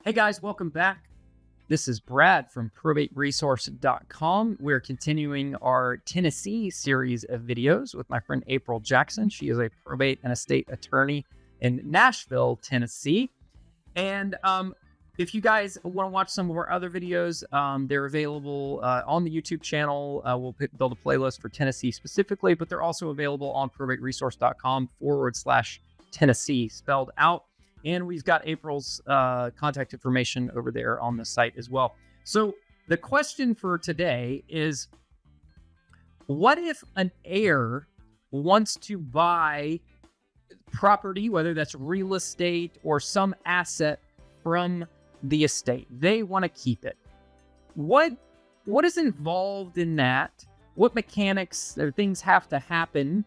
Hey guys, welcome back. This is Brad from probateresource.com. We're continuing our Tennessee series of videos with my friend April Jackson. She is a probate and estate attorney in Nashville, Tennessee. And if you guys want to watch some of our other videos, they're available on the YouTube channel. We'll build a playlist for Tennessee specifically, but they're also available on probateresource.com/Tennessee spelled out. And we've got April's contact information over there on the site as well. So the question for today is, what if an heir wants to buy property, whether that's real estate or some asset from the estate? They want to keep it. What is involved in that? What mechanics or things have to happen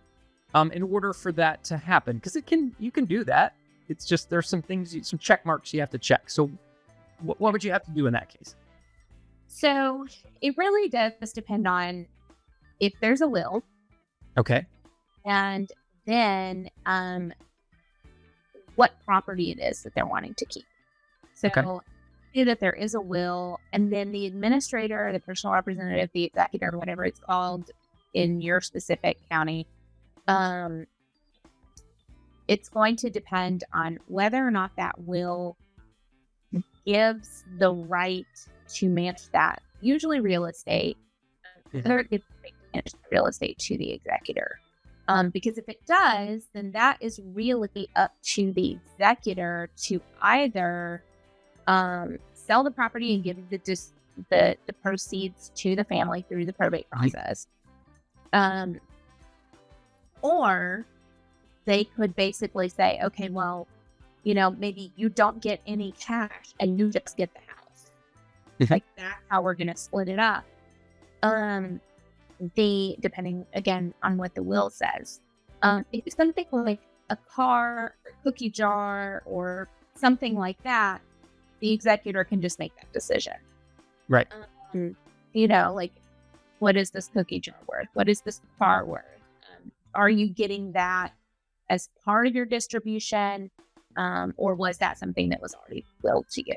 in order for that to happen? Because you can do that. It's just there's some things, some check marks you have to check. So what would you have to do in that case? So it really does depend on if there's a will. Okay. And then what property it is that they're wanting to keep. So say that there is a will, and then the administrator, the personal representative, the executor, whatever it's called in your specific county, it's going to depend on whether or not that will gives the right to manage that, usually real estate, whether it gives the right to manage real estate to the executor. Because if it does, then that is really up to the executor to either sell the property and give the proceeds to the family through the probate process, or they could basically say, okay, well, maybe you don't get any cash and you just get the house. Like, that's how we're going to split it up. Depending again on what the will says. If it's something like a car or cookie jar or something like that, the executor can just make that decision. Right. Like, what is this cookie jar worth? What is this car worth? Are you getting that as part of your distribution, or was that something that was already willed to you?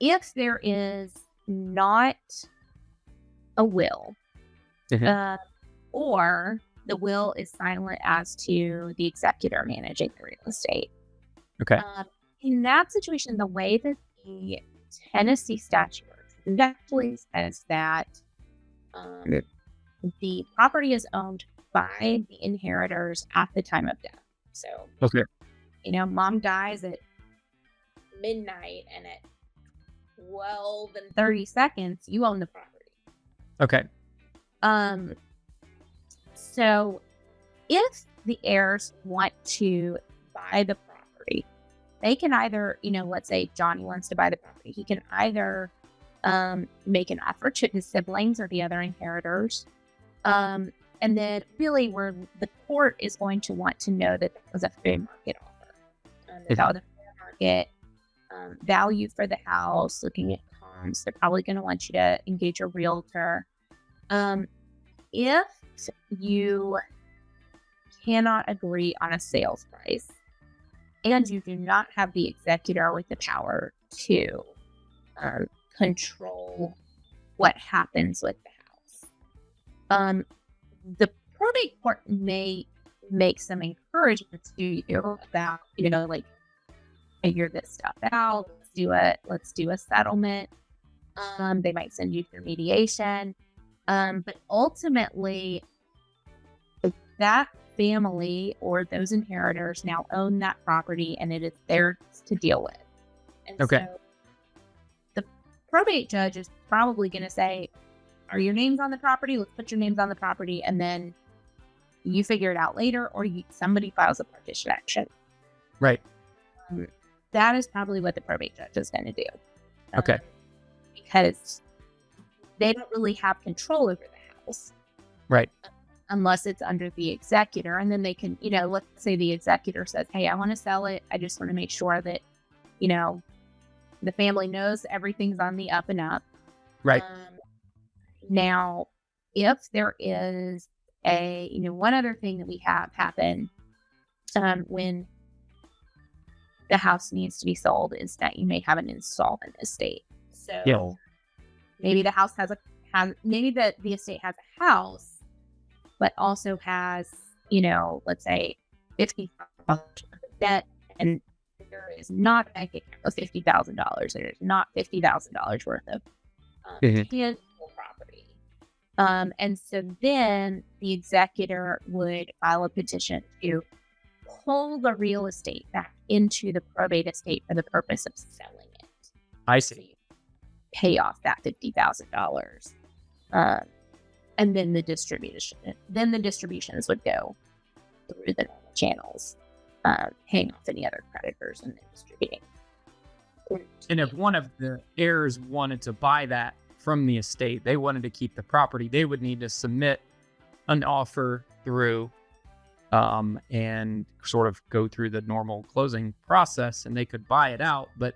If there is not a will, or the will is silent as to the executor managing the real estate. Okay. In that situation, the way that the Tennessee statute works, it actually says that the property is owned by the inheritors at the time of death. So, mom dies at midnight, and at 12:30, you own the property. Okay. So if the heirs want to buy the property, they can either, let's say Johnny wants to buy the property. He can either make an offer to his siblings or the other inheritors. And then really where the court is going to want to know that was a fair market offer. About the fair market value for the house, looking at comps. They're probably going to want you to engage a realtor. If you cannot agree on a sales price and you do not have the executor with the power to control what happens with the house, the probate court may make some encouragements to you about, figure this stuff out. Let's do a settlement. They might send you through mediation. But ultimately, that family or those inheritors now own that property, and it is theirs to deal with. And so the probate judge is probably going to say, are your names on the property? Let's put your names on the property, and then you figure it out later, or somebody files a partition action. Right. That is probably what the probate judge is going to do. Okay. Because they don't really have control over the house. Right. Unless it's under the executor. And then they can, let's say the executor says, hey, I want to sell it. I just want to make sure that, the family knows everything's on the up and up. Right. Now, if there is one other thing that we have happen when the house needs to be sold is that you may have an insolvent estate. So Yeah. maybe the house maybe the estate has a house, but also has, let's say $50,000 worth of debt, and there is not a bank account of $50,000. There's not $50,000 worth of tangible property. And so then the executor would file a petition to pull the real estate back into the probate estate for the purpose of selling it. I So see. you pay off that $50,000. And then the distributions would go through the normal channels, paying off any other creditors and then distributing. And if one of the heirs wanted to buy that from the estate, they wanted to keep the property, they would need to submit an offer through and sort of go through the normal closing process, and they could buy it out. But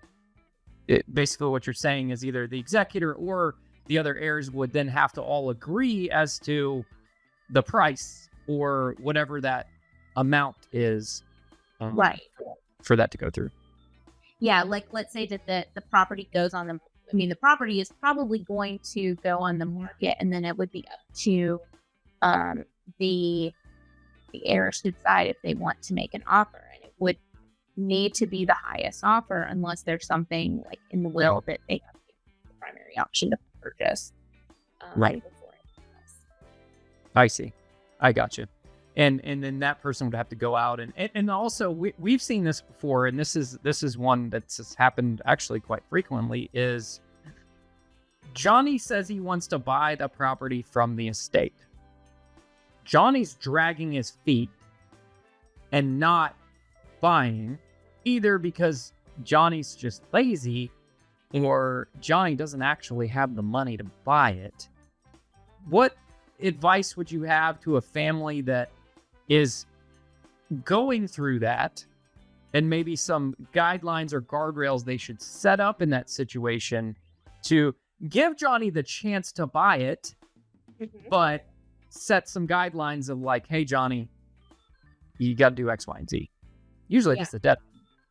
basically what you're saying is either the executor or the other heirs would then have to all agree as to the price or whatever that amount is, Right. for that to go through. Yeah, like let's say that the property goes on the property is probably going to go on the market, and then it would be up to the heirs to decide if they want to make an offer, and it would need to be the highest offer unless there's something like in the will that they have the primary option to purchase. Right. Before anything else. I see. I got you. And then that person would have to go out and also we've seen this before, and this is one that's happened actually quite frequently. Is Johnny says he wants to buy the property from the estate. Johnny's dragging his feet and not buying, either because Johnny's just lazy or Johnny doesn't actually have the money to buy it. What advice would you have to a family that is going through that, and maybe some guidelines or guardrails they should set up in that situation to give Johnny the chance to buy it, but set some guidelines of like, hey, Johnny, you got to do X, Y, and Z. Usually it's the debt,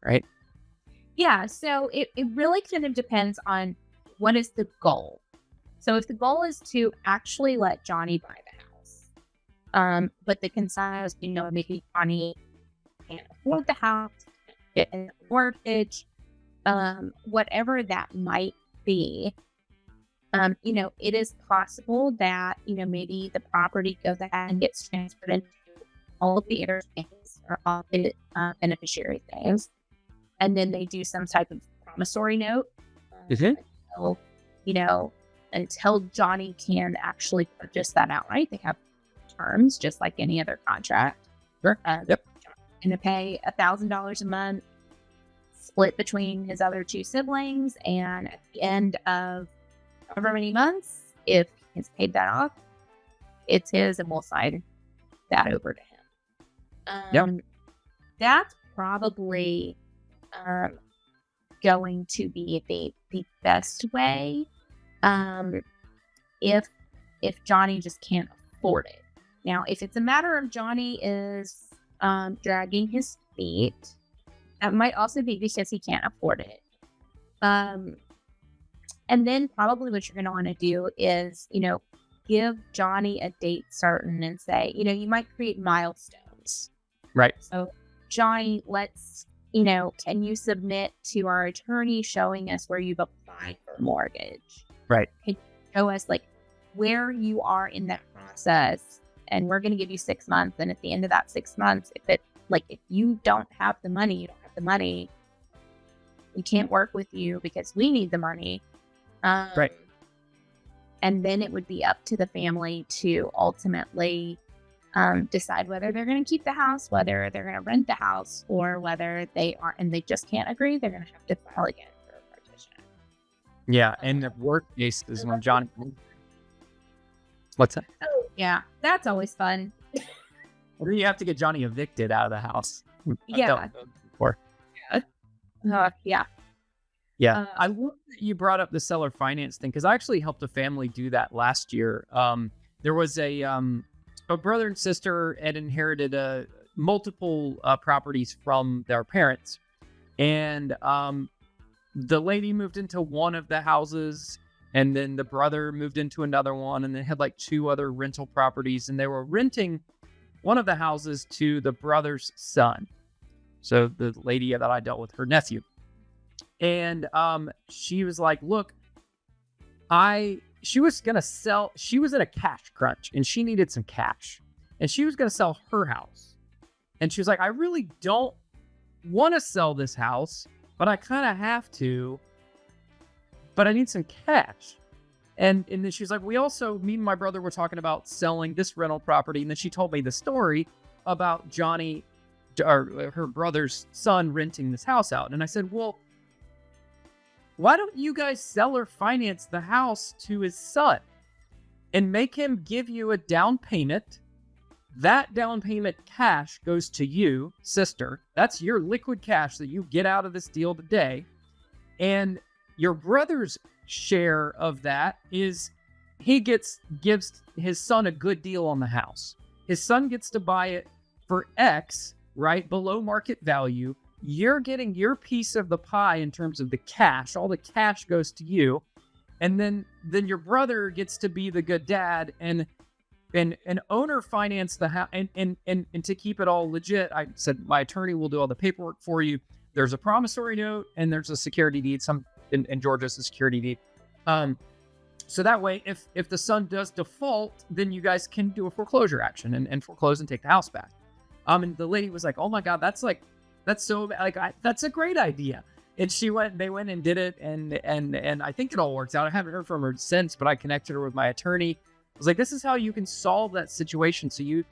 right? Yeah, so it really kind of depends on what is the goal. So if the goal is to actually let Johnny buy the house, but the concern is, maybe Johnny can't afford the house, get a mortgage, whatever that might be, it is possible that, maybe the property goes ahead and gets transferred into all of the heirs' names or all of the beneficiaries' names. And then they do some type of promissory note until Johnny can actually purchase that outright. They have terms just like any other contract. Sure. Yep. Johnny's going to pay $1,000 a month, split between his other two siblings, and at the end of however many months, if he's paid that off, it's his, and we'll sign that over to him. That's probably going to be the best way if Johnny just can't afford it. Now, if it's a matter of Johnny is dragging his feet, that might also be because he can't afford it. And then probably what you're going to want to do is, give Johnny a date certain and say, you might create milestones. Right. So, Johnny, let's, can you submit to our attorney showing us where you've applied for a mortgage? Right. Can you show us where you are in that process? And we're going to give you 6 months. And at the end of that 6 months, if you don't have the money, we can't work with you because we need the money. Right. And then it would be up to the family to ultimately decide whether they're going to keep the house, whether they're going to rent the house, or whether they are, and they just can't agree, they're going to have to file again for a partition. Yeah, and the worst case is when Johnny... What's that? Oh, yeah. That's always fun. Or you have to get Johnny evicted out of the house. Yeah. Before. Yeah. Yeah. I love that you brought up the seller finance thing, because I actually helped a family do that last year. There was a brother and sister had inherited multiple properties from their parents. And the lady moved into one of the houses, and then the brother moved into another one, and they had like 2 other rental properties, and they were renting one of the houses to the brother's son. So the lady that I dealt with, her nephew. And she was like, look, she was going to sell, she was in a cash crunch and she needed some cash, and she was going to sell her house. And she was like, I really don't want to sell this house, but I kind of have to, but I need some cash. And then she was like, me and my brother were talking about selling this rental property. And then she told me the story about Johnny, or her brother's son, renting this house out. And I said, well, why don't you guys sell or finance the house to his son and make him give you a down payment? That down payment cash goes to you, sister. That's your liquid cash that you get out of this deal today. And your brother's share of that is he gives his son a good deal on the house. His son gets to buy it for X, right, below market value. You're getting your piece of the pie in terms of the cash. All the cash goes to you. And then your brother gets to be the good dad and owner finance the house. And to keep it all legit, I said, my attorney will do all the paperwork for you. There's a promissory note and there's a security deed. In Georgia's a security deed. So that way, if the son does default, then you guys can do a foreclosure action and foreclose and take the house back. And the lady was like, oh my God, that's a great idea. And they went and did it. And I think it all works out. I haven't heard from her since, but I connected her with my attorney. I was like, this is how you can solve that situation. So you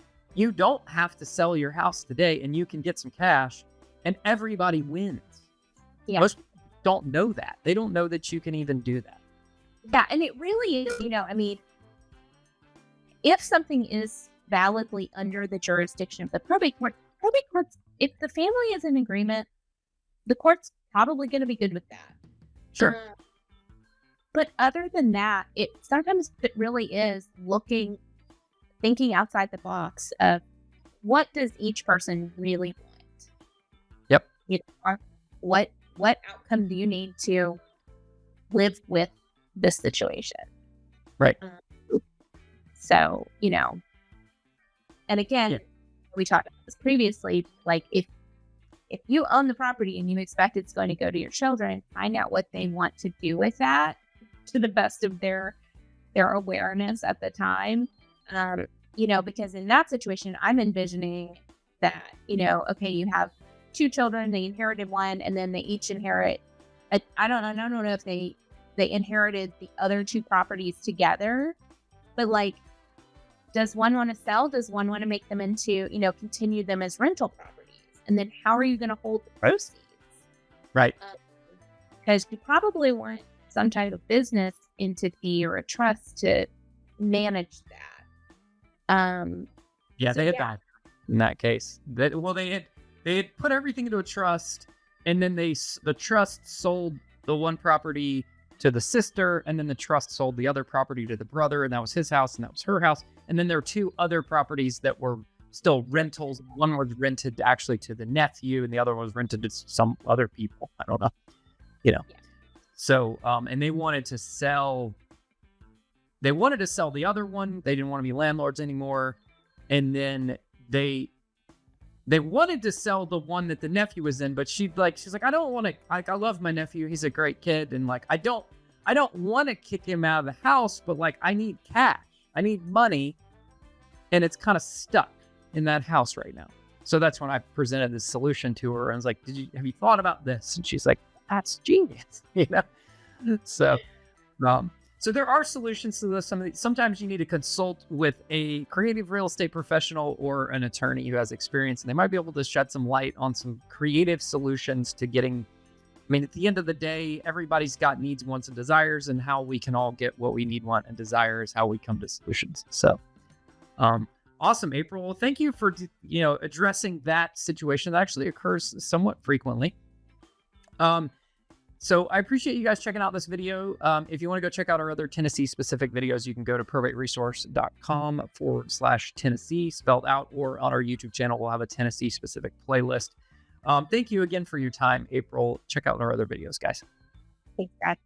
don't have to sell your house today, and you can get some cash, and everybody wins. Yeah. Most people don't know that. They don't know that you can even do that. Yeah. And it really is, if something is validly under the jurisdiction of the probate courts, if the family is in agreement, the court's probably going to be good with that. Sure. But other than that, sometimes it really is thinking outside the box of what does each person really want? Yep. What outcome do you need to live with this situation? Right. So, and again, we talked about this previously, like if you own the property and you expect it's going to go to your children, find out what they want to do with that to the best of their awareness at the time. Because in that situation, I'm envisioning that, okay, you have 2 children, they inherited one, and then they each inherit, I don't know if they inherited the other 2 properties together, but like, does one want to sell? Does one want to make them into, continue them as rental properties? And then how are you going to hold the proceeds? Right. Because you probably want some type of business entity or a trust to manage that. They had that in that case. They had put everything into a trust, and then the trust sold the one property to the sister, and then the trust sold the other property to the brother, and that was his house, and that was her house. And then there were 2 other properties that were still rentals. One was rented actually to the nephew, and the other one was rented to some other people. I don't know, Yeah. So, and they wanted to sell the other one. They didn't want to be landlords anymore. And then they wanted to sell the one that the nephew was in, but she's like, I don't want to, I love my nephew. He's a great kid. And like, I don't want to kick him out of the house, but like, I need cash. I need money. And it's kind of stuck in that house right now. So that's when I presented this solution to her. And I was like, have you thought about this? And she's like, that's genius, So, so there are solutions to this. Sometimes you need to consult with a creative real estate professional or an attorney who has experience, and they might be able to shed some light on some creative solutions to getting. At the end of the day, everybody's got needs, wants, and desires, and how we can all get what we need, want, and desire is how we come to solutions. So, awesome, April. Well, thank you for addressing that situation that actually occurs somewhat frequently. So I appreciate you guys checking out this video. If you want to go check out our other Tennessee specific videos, you can go to probateresource.com/Tennessee spelled out, or on our YouTube channel, we'll have a Tennessee specific playlist. Thank you again for your time, April. Check out our other videos, guys. Thanks, Brad.